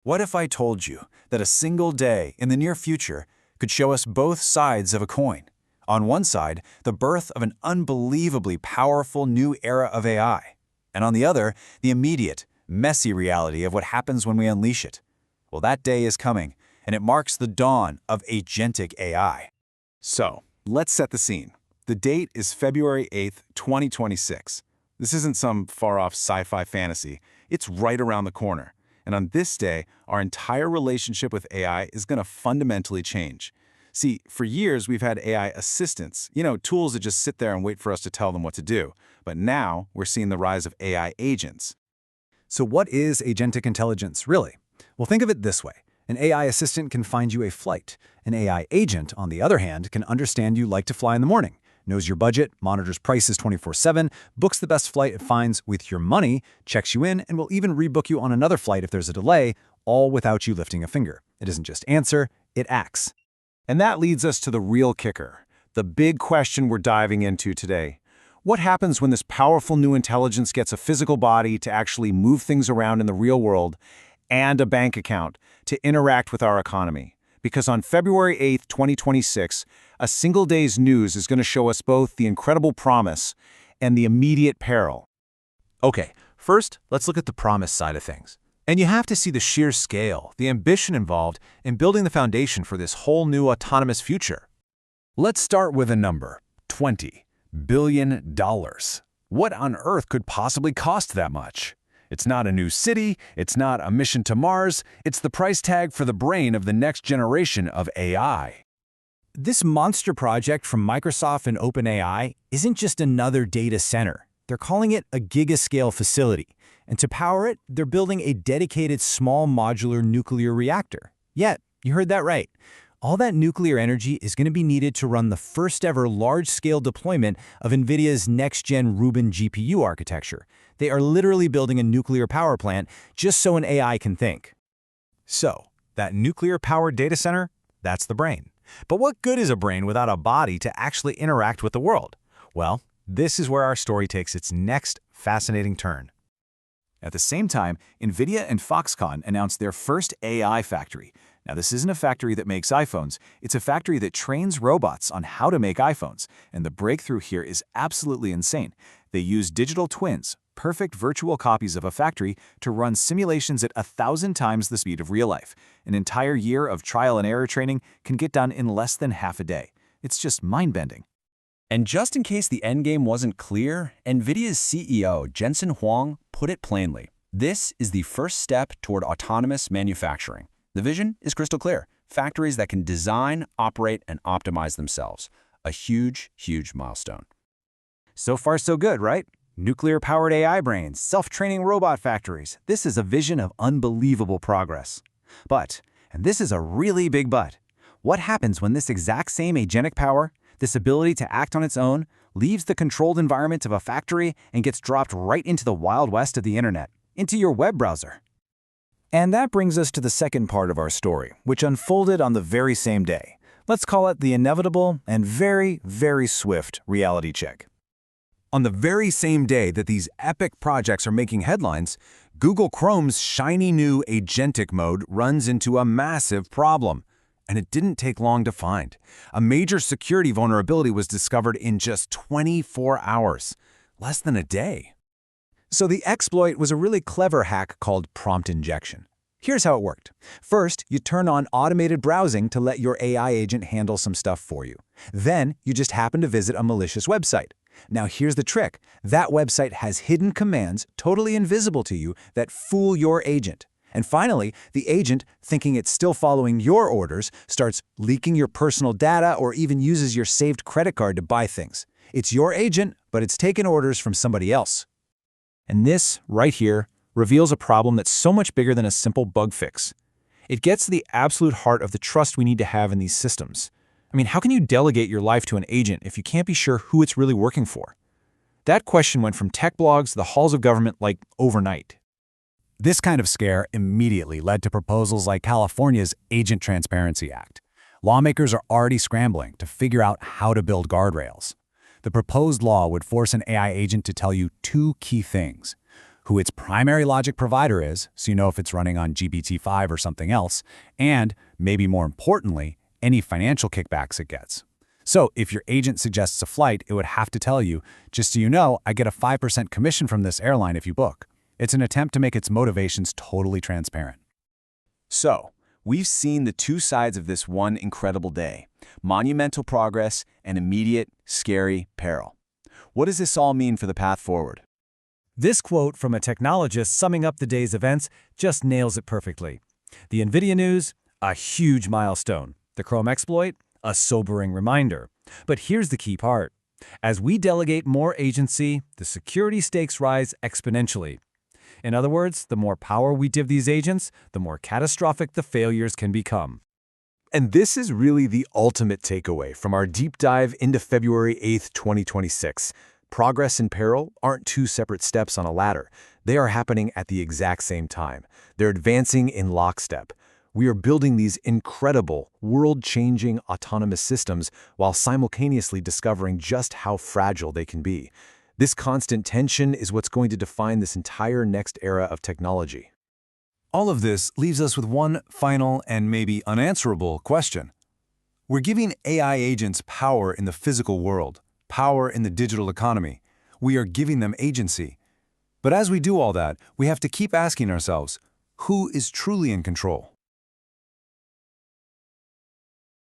What if I told you that a single day in the near future could show us both sides of a coin? On one side, the birth of an unbelievably powerful new era of AI, and on the other, the immediate, messy reality of what happens when we unleash it. Well, that day is coming, and it marks the dawn of Agentic AI. So, let's set the scene. The date is February 8th, 2026. This isn't some far-off sci-fi fantasy. It's right around the corner. And on this day, our entire relationship with AI is going to fundamentally change. See, for years, we've had AI assistants, tools that just sit there and wait for us to tell them what to do. But now, we're seeing the rise of AI agents. So what is agentic intelligence, really? Well, think of it this way. An AI assistant can find you a flight. An AI agent, on the other hand, can understand you like to fly in the morning, knows your budget, monitors prices 24/7, books the best flight it finds with your money, checks you in, and will even rebook you on another flight if there's a delay, all without you lifting a finger. It doesn't just answer, it acts. And that leads us to the real kicker, the big question we're diving into today. What happens when this powerful new intelligence gets a physical body to actually move things around in the real world and a bank account to interact with our economy? Because on February 8th, 2026, a single day's news is going to show us both the incredible promise and the immediate peril. Okay, first, let's look at the promise side of things. And you have to see the sheer scale, the ambition involved in building the foundation for this whole new autonomous future. Let's start with a number, $20 billion. What on earth could possibly cost that much? It's not a new city, it's not a mission to Mars, it's the price tag for the brain of the next generation of AI. This monster project from Microsoft and OpenAI isn't just another data center. They're calling it a gigascale facility. And to power it, they're building a dedicated small modular nuclear reactor. Yeah, you heard that right. All that nuclear energy is going to be needed to run the first ever large-scale deployment of NVIDIA's next-gen Rubin GPU architecture. They are literally building a nuclear power plant just so an AI can think. So, that nuclear-powered data center, that's the brain. But what good is a brain without a body to actually interact with the world? Well, this is where our story takes its next fascinating turn. At the same time, NVIDIA and Foxconn announced their first AI factory. Now, this isn't a factory that makes iPhones. It's a factory that trains robots on how to make iPhones. And the breakthrough here is absolutely insane. They use digital twins, perfect virtual copies of a factory, to run simulations at 1,000 times the speed of real life. An entire year of trial and error training can get done in less than half a day. It's just mind-bending. And just in case the endgame wasn't clear, NVIDIA's CEO, Jensen Huang, put it plainly. This is the first step toward autonomous manufacturing. The vision is crystal clear. Factories that can design, operate, and optimize themselves. A huge, huge milestone. So far, so good, right? Nuclear-powered AI brains, self-training robot factories. This is a vision of unbelievable progress. But, and this is a really big but, what happens when this exact same agentic power, this ability to act on its own, leaves the controlled environment of a factory and gets dropped right into the Wild West of the internet, into your web browser? And that brings us to the second part of our story, which unfolded on the very same day. Let's call it the inevitable and very, very swift reality check. On the very same day that these epic projects are making headlines, Google Chrome's shiny new agentic mode runs into a massive problem. And it didn't take long to find. A major security vulnerability was discovered in just 24 hours, less than a day. So the exploit was a really clever hack called prompt injection. Here's how it worked. First, you turn on automated browsing to let your AI agent handle some stuff for you. Then, you just happen to visit a malicious website. Now here's the trick. That website has hidden commands totally invisible to you that fool your agent. And finally, the agent, thinking it's still following your orders, starts leaking your personal data or even uses your saved credit card to buy things. It's your agent, but it's taken orders from somebody else. And this, right here, reveals a problem that's so much bigger than a simple bug fix. It gets to the absolute heart of the trust we need to have in these systems. I mean, how can you delegate your life to an agent if you can't be sure who it's really working for? That question went from tech blogs to the halls of government like overnight. This kind of scare immediately led to proposals like California's Agent Transparency Act. Lawmakers are already scrambling to figure out how to build guardrails. The proposed law would force an AI agent to tell you two key things: who its primary logic provider is, so you know if it's running on GPT-5 or something else, and, maybe more importantly, any financial kickbacks it gets. So if your agent suggests a flight, it would have to tell you, just so you know, I get a 5% commission from this airline if you book. It's an attempt to make its motivations totally transparent. So, we've seen the two sides of this one incredible day: monumental progress and immediate, scary peril. What does this all mean for the path forward? This quote from a technologist summing up the day's events just nails it perfectly. The NVIDIA news, a huge milestone. The Chrome exploit, a sobering reminder. But here's the key part. As we delegate more agency, the security stakes rise exponentially. In other words, the more power we give these agents, the more catastrophic the failures can become. And this is really the ultimate takeaway from our deep dive into February 8th, 2026. Progress and peril aren't two separate steps on a ladder. They are happening at the exact same time. They're advancing in lockstep. We are building these incredible, world-changing autonomous systems while simultaneously discovering just how fragile they can be. This constant tension is what's going to define this entire next era of technology. All of this leaves us with one final and maybe unanswerable question. We're giving AI agents power in the physical world, power in the digital economy. We are giving them agency. But as we do all that, we have to keep asking ourselves, who is truly in control?